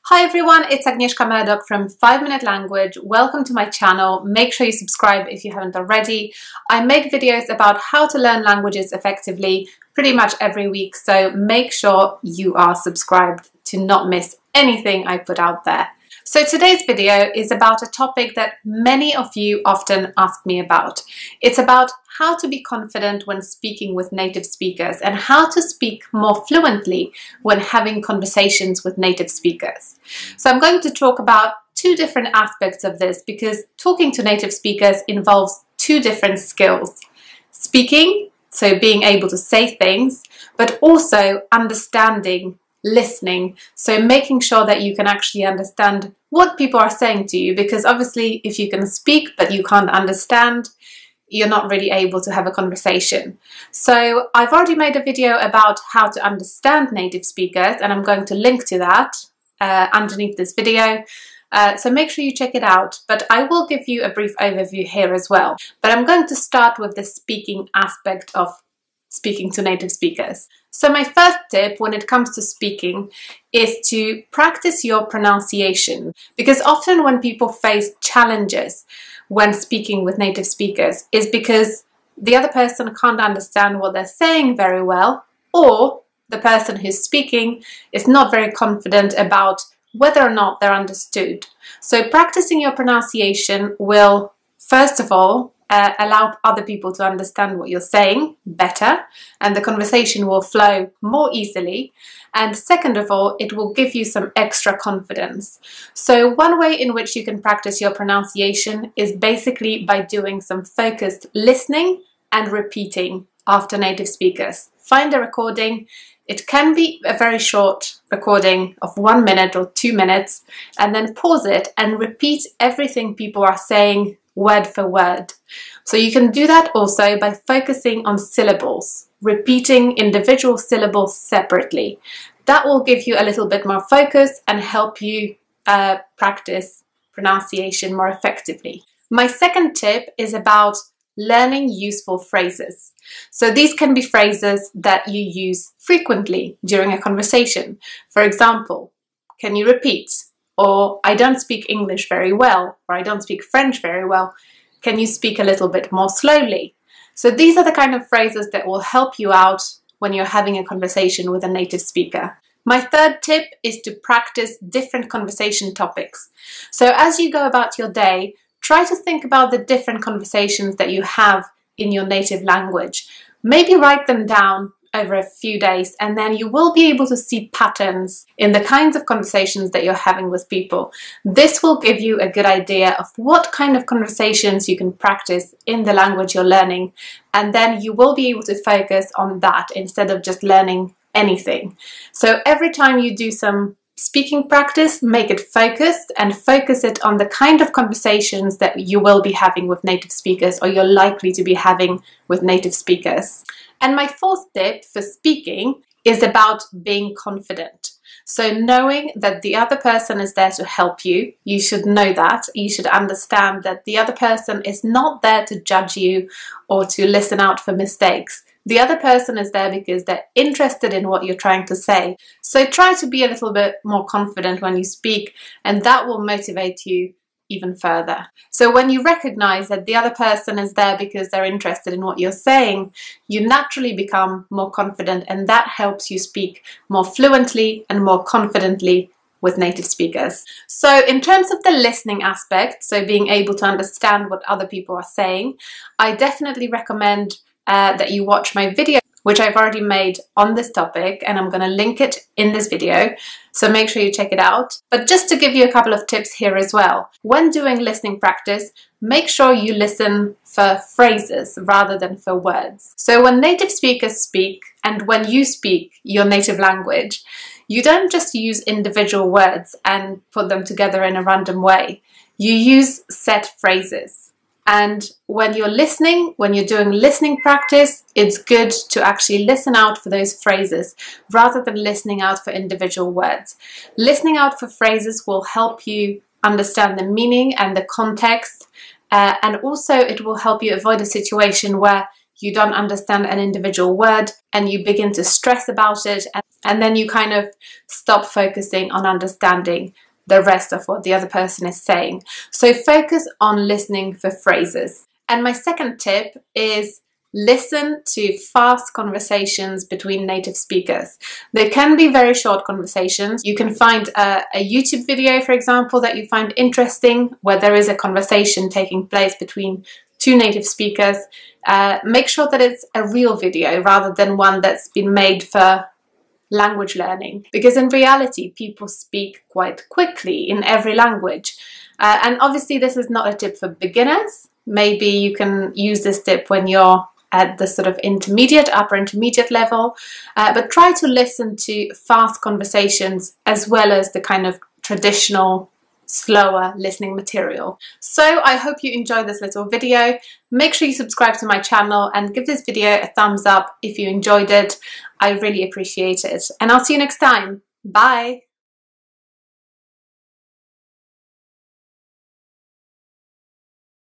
Hi everyone, it's Agnieszka Murdoch from 5 Minute Language. Welcome to my channel. Make sure you subscribe if you haven't already. I make videos about how to learn languages effectively pretty much every week, so make sure you are subscribed to not miss anything I put out there. So today's video is about a topic that many of you often ask me about. It's about how to be confident when speaking with native speakers and how to speak more fluently when having conversations with native speakers. So I'm going to talk about two different aspects of this because talking to native speakers involves two different skills. Speaking, so being able to say things, but also understanding, listening, so making sure that you can actually understand what people are saying to you, because obviously if you can speak but you can't understand, you're not really able to have a conversation. So I've already made a video about how to understand native speakers and I'm going to link to that underneath this video. So make sure you check it out, but I will give you a brief overview here as well. But I'm going to start with the speaking aspect of speaking to native speakers. So my first tip when it comes to speaking is to practice your pronunciation, because often when people face challenges when speaking with native speakers is because the other person can't understand what they're saying very well, or the person who's speaking is not very confident about whether or not they're understood. So practicing your pronunciation will, first of all, allow other people to understand what you're saying better, and the conversation will flow more easily. And second of all, it will give you some extra confidence. So one way in which you can practice your pronunciation is basically by doing some focused listening and repeating after native speakers. Find a recording. It can be a very short recording of 1 minute or 2 minutes, and then pause it and repeat everything people are saying word for word. So you can do that also by focusing on syllables, repeating individual syllables separately. That will give you a little bit more focus and help you practice pronunciation more effectively. My second tip is about learning useful phrases. So these can be phrases that you use frequently during a conversation. For example, can you repeat? Or I don't speak English very well, or I don't speak French very well. Can you speak a little bit more slowly? So these are the kind of phrases that will help you out when you're having a conversation with a native speaker. My third tip is to practice different conversation topics. So as you go about your day, try to think about the different conversations that you have in your native language. Maybe write them down over a few days, and then you will be able to see patterns in the kinds of conversations that you're having with people. This will give you a good idea of what kind of conversations you can practice in the language you're learning, and then you will be able to focus on that instead of just learning anything. So every time you do some speaking practice, make it focused and focus it on the kind of conversations that you will be having with native speakers, or you're likely to be having with native speakers. And my fourth tip for speaking is about being confident. So knowing that the other person is there to help you, you should know that. You should understand that the other person is not there to judge you or to listen out for mistakes. The other person is there because they're interested in what you're trying to say. So try to be a little bit more confident when you speak, and that will motivate you even further. So when you recognize that the other person is there because they're interested in what you're saying, you naturally become more confident, and that helps you speak more fluently and more confidently with native speakers. So in terms of the listening aspect, so being able to understand what other people are saying, I definitely recommend that you watch my video, which I've already made on this topic, and I'm going to link it in this video, so make sure you check it out. But just to give you a couple of tips here as well, when doing listening practice, make sure you listen for phrases rather than for words. So when native speakers speak, and when you speak your native language, you don't just use individual words and put them together in a random way. You use set phrases. And when you're listening, when you're doing listening practice, it's good to actually listen out for those phrases rather than listening out for individual words. Listening out for phrases will help you understand the meaning and the context, and also it will help you avoid a situation where you don't understand an individual word and you begin to stress about it, and then you kind of stop focusing on understanding the rest of what the other person is saying. So focus on listening for phrases. And my second tip is listen to fast conversations between native speakers. They can be very short conversations. You can find a YouTube video, for example, that you find interesting, where there is a conversation taking place between two native speakers. Make sure that it's a real video rather than one that's been made for language learning, because in reality people speak quite quickly in every language. And obviously this is not a tip for beginners. Maybe you can use this tip when you're at the sort of intermediate, upper intermediate level, but try to listen to fast conversations as well as the kind of traditional, slower listening material. So I hope you enjoyed this little video. Make sure you subscribe to my channel and give this video a thumbs up if you enjoyed it. I really appreciate it. And I'll see you next time. Bye!